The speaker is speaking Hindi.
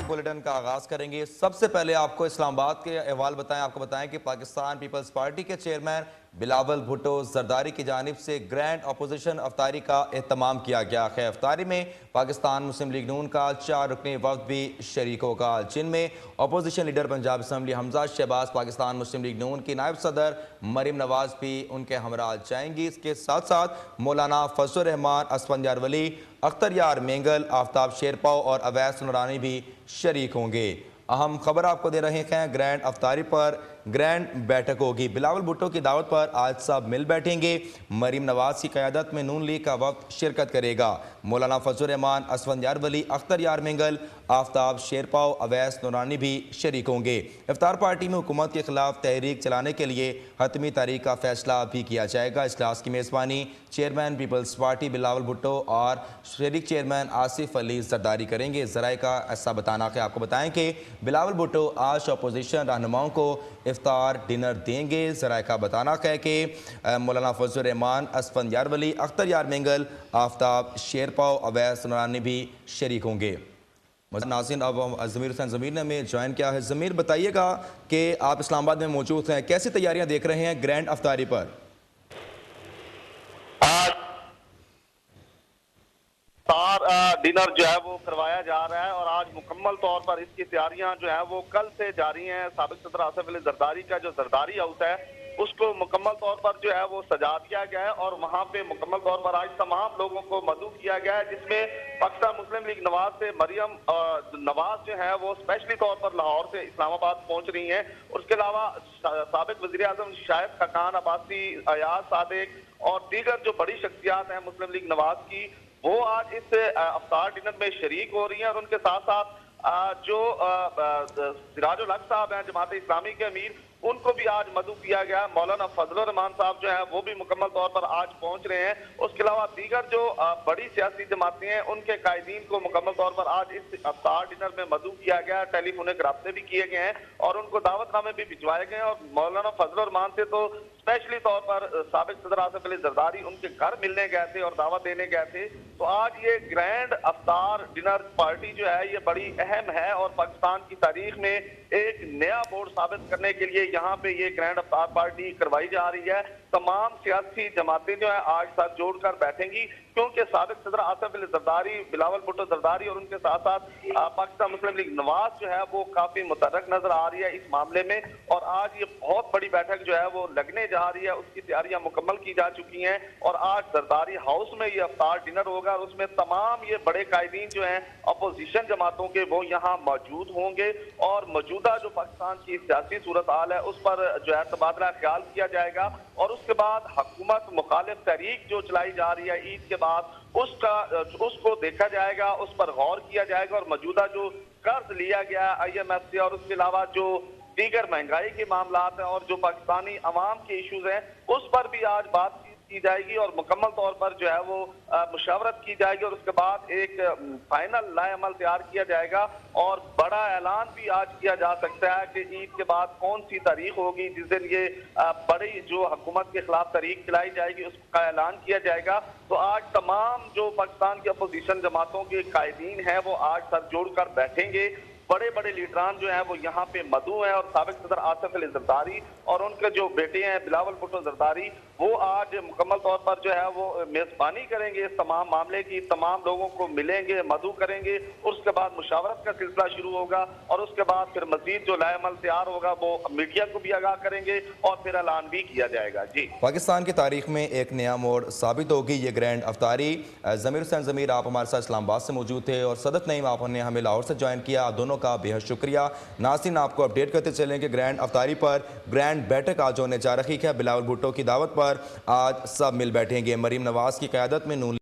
बुलेटिन का आगाज करेंगे। सबसे पहले आपको इस्लामाबाद के अहवाल बताएं। आपको बताएं कि पाकिस्तान पीपल्स पार्टी के चेयरमैन बिलावल भुट्टो जरदारी की जानिब से ग्रैंड अपोजिशन अफ्तारी का एहतमाम किया गया है। अफ्तारी में पाकिस्तान मुस्लिम लीग नून का 4 रुकनी वफ्द भी शरीक होगा, जिनमें opposition leader Punjab assembly Hamza Shahbaz, Pakistan Muslim league Noon की नायब सदर मरीम नवाज भी उनके हमरा जाएंगी। इसके साथ साथ मौलाना फजल रहमान, असफंजान वली, अख्तर यार मेंगल, आफ्ताब शेरपाव और अवैस नूरानी भी शरीक होंगे। अहम खबर आपको दे रहे हैं, ग्रैंड अफ्तारी पर ग्रैंड बैठक होगी। बिलावल भुट्टो की दावत पर आज सब मिल बैठेंगे। मरीम नवाज की क़यादत में नून लीग का वक्त शिरकत करेगा। मौलाना फजल रहमान, असफंजान वली, अख्तर यार मेंगल, आफ्ताब शेरपाव, अवैस नूरानी भी शरीक होंगे। इफ्तार पार्टी में हुकूमत के खिलाफ तहरीक चलाने के लिए हतमी तारीख का फैसला भी किया जाएगा। इजलास की मेज़बानी चेयरमैन पीपल्स पार्टी बिलावल भुट्टो और शरीक चेयरमैन आसिफ अली जरदारी करेंगे। ज़राए का ऐसा बताना है। आपको बताएं कि बिलावल भुट्टो आज अपोजिशन रहनुमाओं को इफ्तार डिनर देंगे। ज़राए का बताना है कि मौलाना फजल रहमान, असफंजान वली, अख्तर यार मेंगल, आफ्ताब शेरपाव, अवैस नूरानी भी शरीक होंगे। नाज़रीन, अब ज़मीर हुसैन ज़मीर ने हमें ज्वाइन किया है। ज़मीर, बताइएगा कि आप इस्लामाबाद में मौजूद हैं, कैसी तैयारियां देख रहे हैं ग्रैंड अफ्तारी पर? डिनर जो है वो करवाया जा रहा है और आज मुकम्मल तौर पर इसकी तैयारियां जो है वो कल से जारी हैं। साबिक सदर आसिफ अली जरदारी का जो जरदारी हाउस है उसको मुकम्मल तौर पर जो है वो सजा दिया गया है और वहां पे मुकम्मल तौर पर आज तमाम लोगों को मदऊ किया गया है, जिसमें पाकिस्तान मुस्लिम लीग नवाज से मरियम नवाज जो है वो स्पेशली तौर पर लाहौर से इस्लामाबाद पहुंच रही हैं। उसके अलावा साबिक वज़ीर आज़म शाहिद खकान अब्बासी, अयाज सादिक और दीगर जो बड़ी शख्सियात हैं मुस्लिम लीग नवाज की, वो आज इस अफ्तार डिनर में शरीक हो रही हैं। और उनके साथ साथ जो सिराजुल हक साहब हैं जमात इस्लामी के अमीर, उनको भी आज मदऊ किया गया। मौलाना फजल रहमान साहब जो है वो भी मुकम्मल तौर पर आज पहुंच रहे हैं। उसके अलावा दीगर जो बड़ी सियासी जमातें हैं उनके कायदीन को मुकम्मल तौर पर आज इस अफ्तार डिनर में मदऊ किया गया। टेलीफोनिक राब्ते भी किए गए हैं और उनको दावतनामे भी भिजवाए गए हैं। और मौलाना फजल रहमान से तो स्पेशली तौर पर साबिक सदर आसिफ अली जरदारी उनके घर मिलने गए थे और दावत देने गए थे। तो आज ये ग्रैंड अफ्तार डिनर पार्टी जो है ये बड़ी अहम है और पाकिस्तान की तारीख में एक नया बोर्ड साबित करने के लिए यहाँ पे ये ग्रैंड अफ्तार पार्टी करवाई जा रही है। तमाम सियासी जमातें जो है आज साथ जोड़कर बैठेंगी, क्योंकि साबिक सदर आसिफ अली जरदारी, बिलावल भुट्टो जरदारी और उनके साथ साथ पाकिस्तान मुस्लिम लीग नवाज जो है वो काफी मुतहर्रिक नजर आ रही है इस मामले में। और आज ये बहुत बड़ी बैठक जो है वो लगने जा रही है, उसकी तैयारियां मुकम्मल की जा चुकी हैं और आज जरदारी हाउस में ये अफ्तार डिनर होगा और उसमें तमाम ये बड़े कायदीन जो हैं अपोजिशन जमातों के वो यहाँ मौजूद होंगे और मौजूदा जो पाकिस्तान की सियासी सूरत हाल है उस पर जो है तबादला ख्याल किया जाएगा। और उसके बाद हुकूमत मुखालिफ तहरीक जो चलाई जा रही है ईद के बाद उसको देखा जाएगा, उस पर गौर किया जाएगा और मौजूदा जो कर्ज लिया गया IMF से और उसके अलावा जो दीगर महंगाई के मामला हैं और जो पाकिस्तानी अवाम के इशूज हैं उस पर भी आज बातचीत की जाएगी और मुकम्मल तौर पर जो है वो मुशावरत की जाएगी और उसके बाद एक फाइनल लाएअमल तैयार किया जाएगा। और बड़ा ऐलान भी आज किया जा सकता है कि ईद के बाद कौन सी तारीख होगी जिस दिन ये बड़ी जो हुकूमत के खिलाफ तारीख चलाई जाएगी उसका ऐलान किया जाएगा। तो आज तमाम जो पाकिस्तान की अपोजिशन जमातों के कायदीन हैं वो आज सर जोड़कर बैठेंगे। बड़े बड़े लीडरान जो हैं वो यहाँ पे मदऊ हैं और साबिक सदर आसिफ अली जरदारी और उनके जो बेटे हैं बिलावल भुट्टो जरदारी वो आज मुकम्मल तौर पर जो है वो मेजबानी करेंगे इस तमाम मामले की। तमाम लोगों को मिलेंगे, मदऊ करेंगे, उसके बाद मुशावरत का सिलसिला शुरू होगा और उसके बाद फिर मजीद जो लाएअमल तैयार होगा वो मीडिया को भी आगाह करेंगे और फिर ऐलान भी किया जाएगा। जी, पाकिस्तान की तारीख में एक नया मोड़ साबित होगी ये ग्रैंड अफ्तारी। ज़मीर हुसैन ज़मीर, आप हमारे साथ इस्लामाबाद से मौजूद थे और सदत नईम आपने हमें लाहौर से ज्वाइन किया। आप दोनों का बेहद शुक्रिया। नाज़रीन, आपको अपडेट करते चलें कि ग्रैंड अफ्तारी पर ग्रैंड बैठक आज होने जा रही है। बिलावल भुट्टो की दावत पर आज सब मिल बैठेंगे। मरीम नवाज की क़यादत में नून